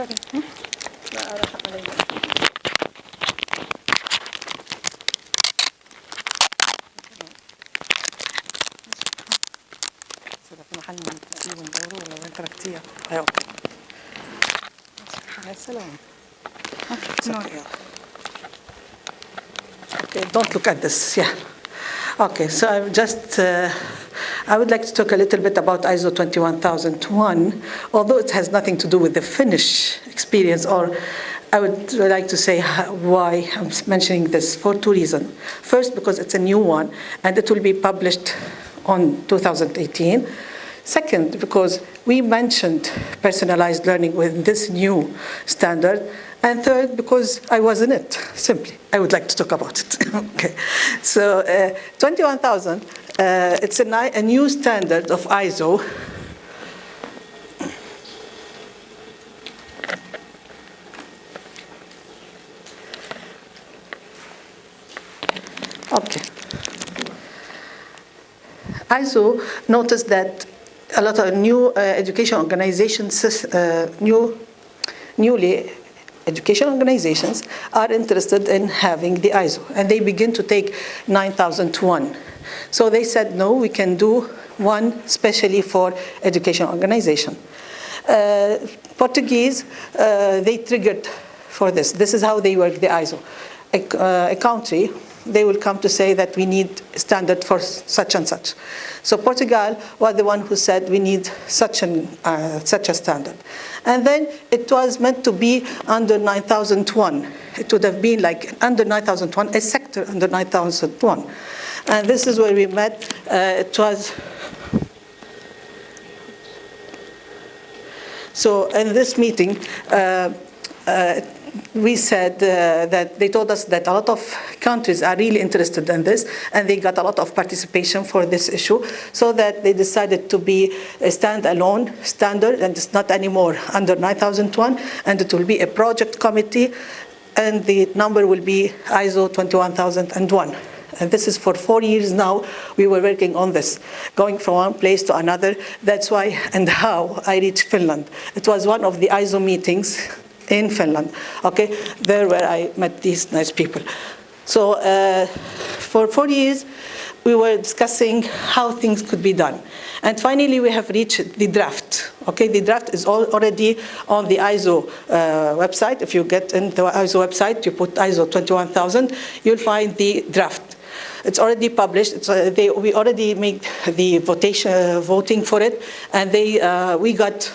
Okay, don't look at this. Yeah. Okay, so I would like to talk a little bit about ISO 21001, although it has nothing to do with the Finnish experience, or I would like to say why I'm mentioning this for two reasons. First, because it's a new one, and it will be published on 2018. Second, because we mentioned personalized learning with this new standard. And third, because I was in it, simply. I would like to talk about it. Okay. So 21,000, it's a new standard of ISO. Okay. ISO noticed that a lot of new education organizations, newly education organizations are interested in having the ISO, and they begin to take 9001. So they said, no, we can do one especially for education organization. Portuguese, they triggered for this. This is how they work the ISO. A country, they will come to say that we need standard for such and such. So Portugal was the one who said we need such a standard. And then it was meant to be under 9001. It would have been like under 9001, a sector under 9001. And this is where we met. It was so in this meeting, we said that they told us that a lot of countries are really interested in this, and they got a lot of participation for this issue, so that they decided to be a standalone standard, and it's not anymore under 9001, and it will be a project committee, and the number will be ISO 21001. And this is for 4 years now. We were working on this, going from one place to another. That's why and how I reached Finland. It was one of the ISO meetings in Finland, okay, there where I met these nice people. So for 4 years, we were discussing how things could be done. And finally, we have reached the draft. Okay, the draft is already on the ISO website. If you get in the ISO website, you put ISO 21000, you'll find the draft. It's already published. We already made the voting for it, and we got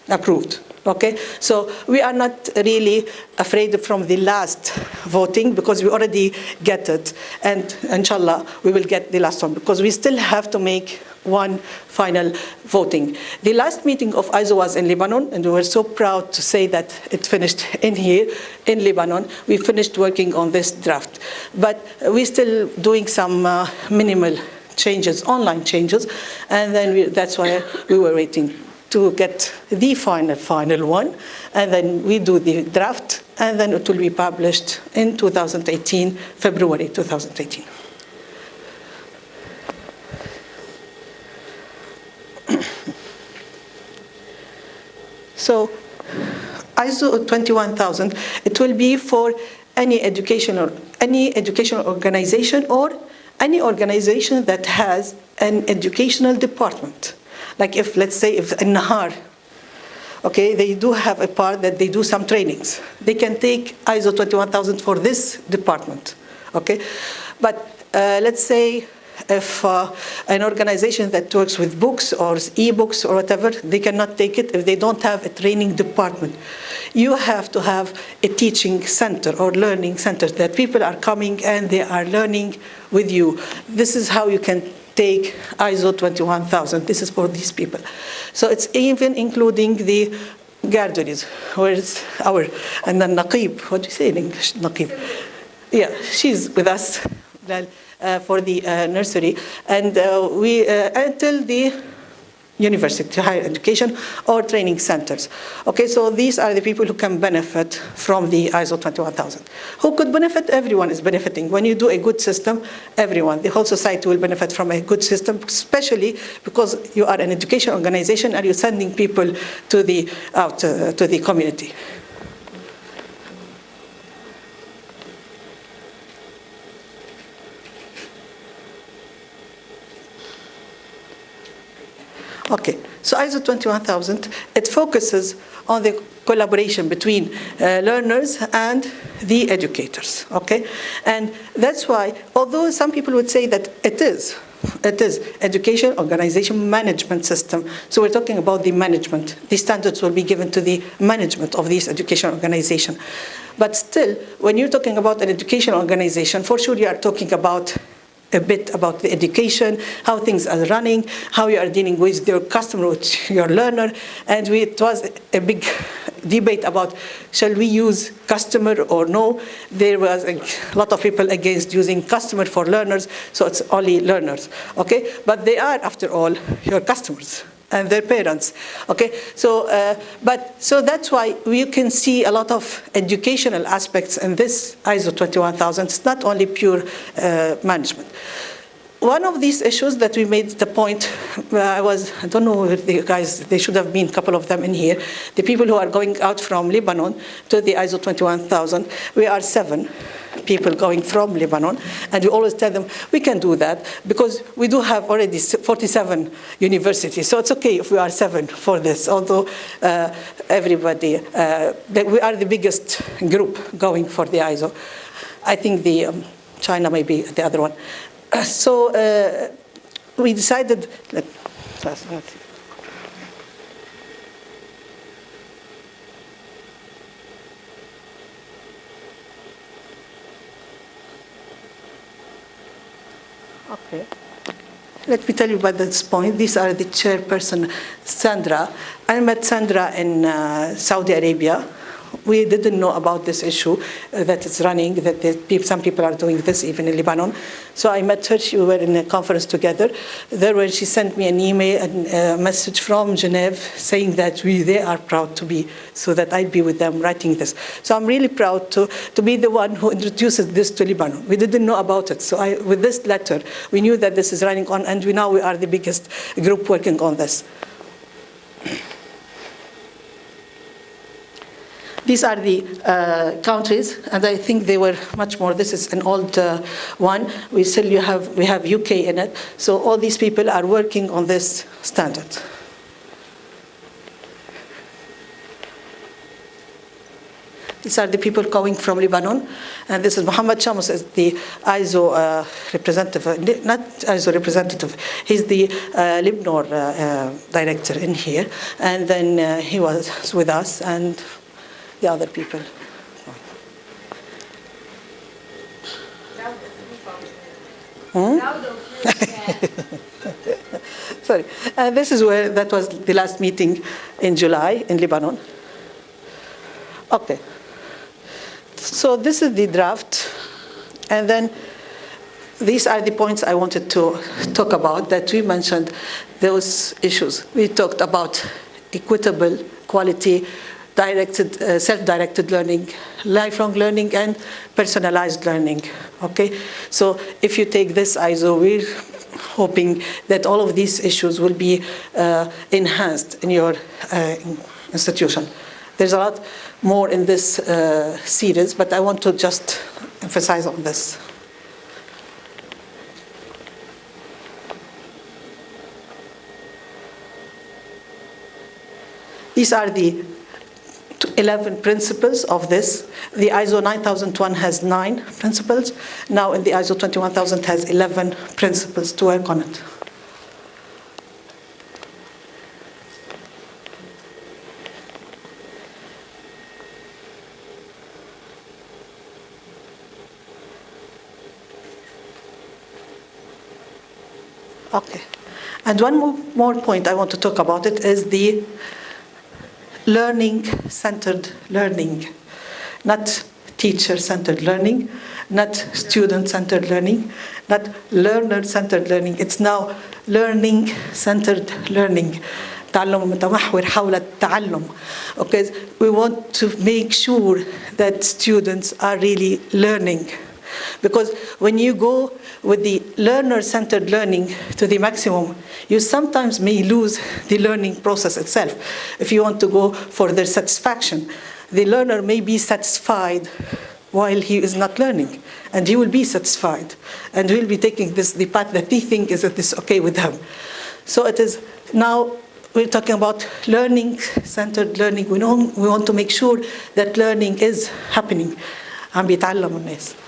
approved. Okay, so we are not really afraid from the last voting, because we already get it, and inshallah we will get the last one, because we still have to make one final voting. The last meeting of ISO was in Lebanon, and we were so proud to say that it finished in here, in Lebanon. We finished working on this draft, but we're still doing some minimal changes, online changes, and then that's why we were waiting to get the final one, and then we do the draft, and then it will be published in 2018, February 2018. So ISO 21000, it will be for any educational organization, or any organization that has an educational department. Like if, let's say, if in Nahar, okay, they do have a part that they do some trainings. They can take ISO 21000 for this department, okay? But let's say if an organization that works with books or e-books or whatever, they cannot take it if they don't have a training department. You have to have a teaching center or learning center that people are coming and they are learning with you. This is how you can take ISO 21000. This is for these people. So it's even including the guardians, where is and then Naqib, what do you say in English, Naqib? Yeah, she's with us for the nursery. And we, until the university, higher education, or training centers. Okay, so these are the people who can benefit from the ISO 21000. Who could benefit? Everyone is benefiting. When you do a good system, everyone, the whole society will benefit from a good system, especially because you are an education organization and you're sending people to the to the community. Okay, so ISO 21000, it focuses on the collaboration between learners and the educators, okay? And that's why, although some people would say that it is education organization management system. So we're talking about the management. The standards will be given to the management of this education organization. But still, when you're talking about an education organization, for sure you are talking about a bit about the education, how things are running, how you are dealing with your customer, with your learner. And it was a big debate about shall we use customer or no. There was a lot of people against using customer for learners, so it's only learners, okay? But they are, after all, your customers and their parents, okay? So, so that's why we can see a lot of educational aspects in this ISO 21000. It's not only pure management. One of these issues that we made the point, I don't know if the guys, they should have been a couple of them in here, the people who are going out from Lebanon to the ISO 21000, we are 7 people going from Lebanon, and we always tell them, we can do that, because we do have already 47 universities, so it's okay if we are 7 for this, although everybody, we are the biggest group going for the ISO. I think China may be the other one. So we decided, okay. Let me tell you about this point. These are the chairperson, Sandra. I met Sandra in Saudi Arabia. We didn't know about this issue that it's running, that some people are doing this even in Lebanon. So I met her, we were in a conference together. There when she sent me an email and a message from Geneva saying that they are proud to be, so that I'd be with them writing this. So I'm really proud to be the one who introduces this to Lebanon. We didn't know about it. So with this letter, we knew that this is running on, and now we are the biggest group working on this. These are the countries, and I think they were much more. This is an old one. We have UK in it. So all these people are working on this standard. These are the people coming from Lebanon, and this is Mohammed Shams, is the ISO representative, not ISO representative. He's the Libnor director in here, and then he was with us and the other people. Sorry. This is where, that was the last meeting in July in Lebanon. Okay. So this is the draft. And then these are the points I wanted to talk about, that we mentioned those issues. We talked about equitable, quality, self-directed learning, lifelong learning, and personalized learning, okay? So if you take this ISO, we're hoping that all of these issues will be enhanced in your institution. There's a lot more in this series, but I want to just emphasize on this. These are the 11 principles of this. The ISO 9001 has 9 principles. Now in the ISO 21000 has 11 principles to work on it. Okay. And one more point I want to talk about it is the learning-centered learning, not teacher-centered learning, not student-centered learning, not learner-centered learning. It's now learning centered learning. تعلم متمحور حول التعلم. Okay, we want to make sure that students are really learning. Because when you go with the learner-centered learning to the maximum, you sometimes may lose the learning process itself. If you want to go for their satisfaction, the learner may be satisfied while he is not learning, and he will be satisfied, and he will be taking the path that he thinks is okay with him. So it is now we're talking about learning-centered learning. We want to make sure that learning is happening. عم بيتعلموا الناس.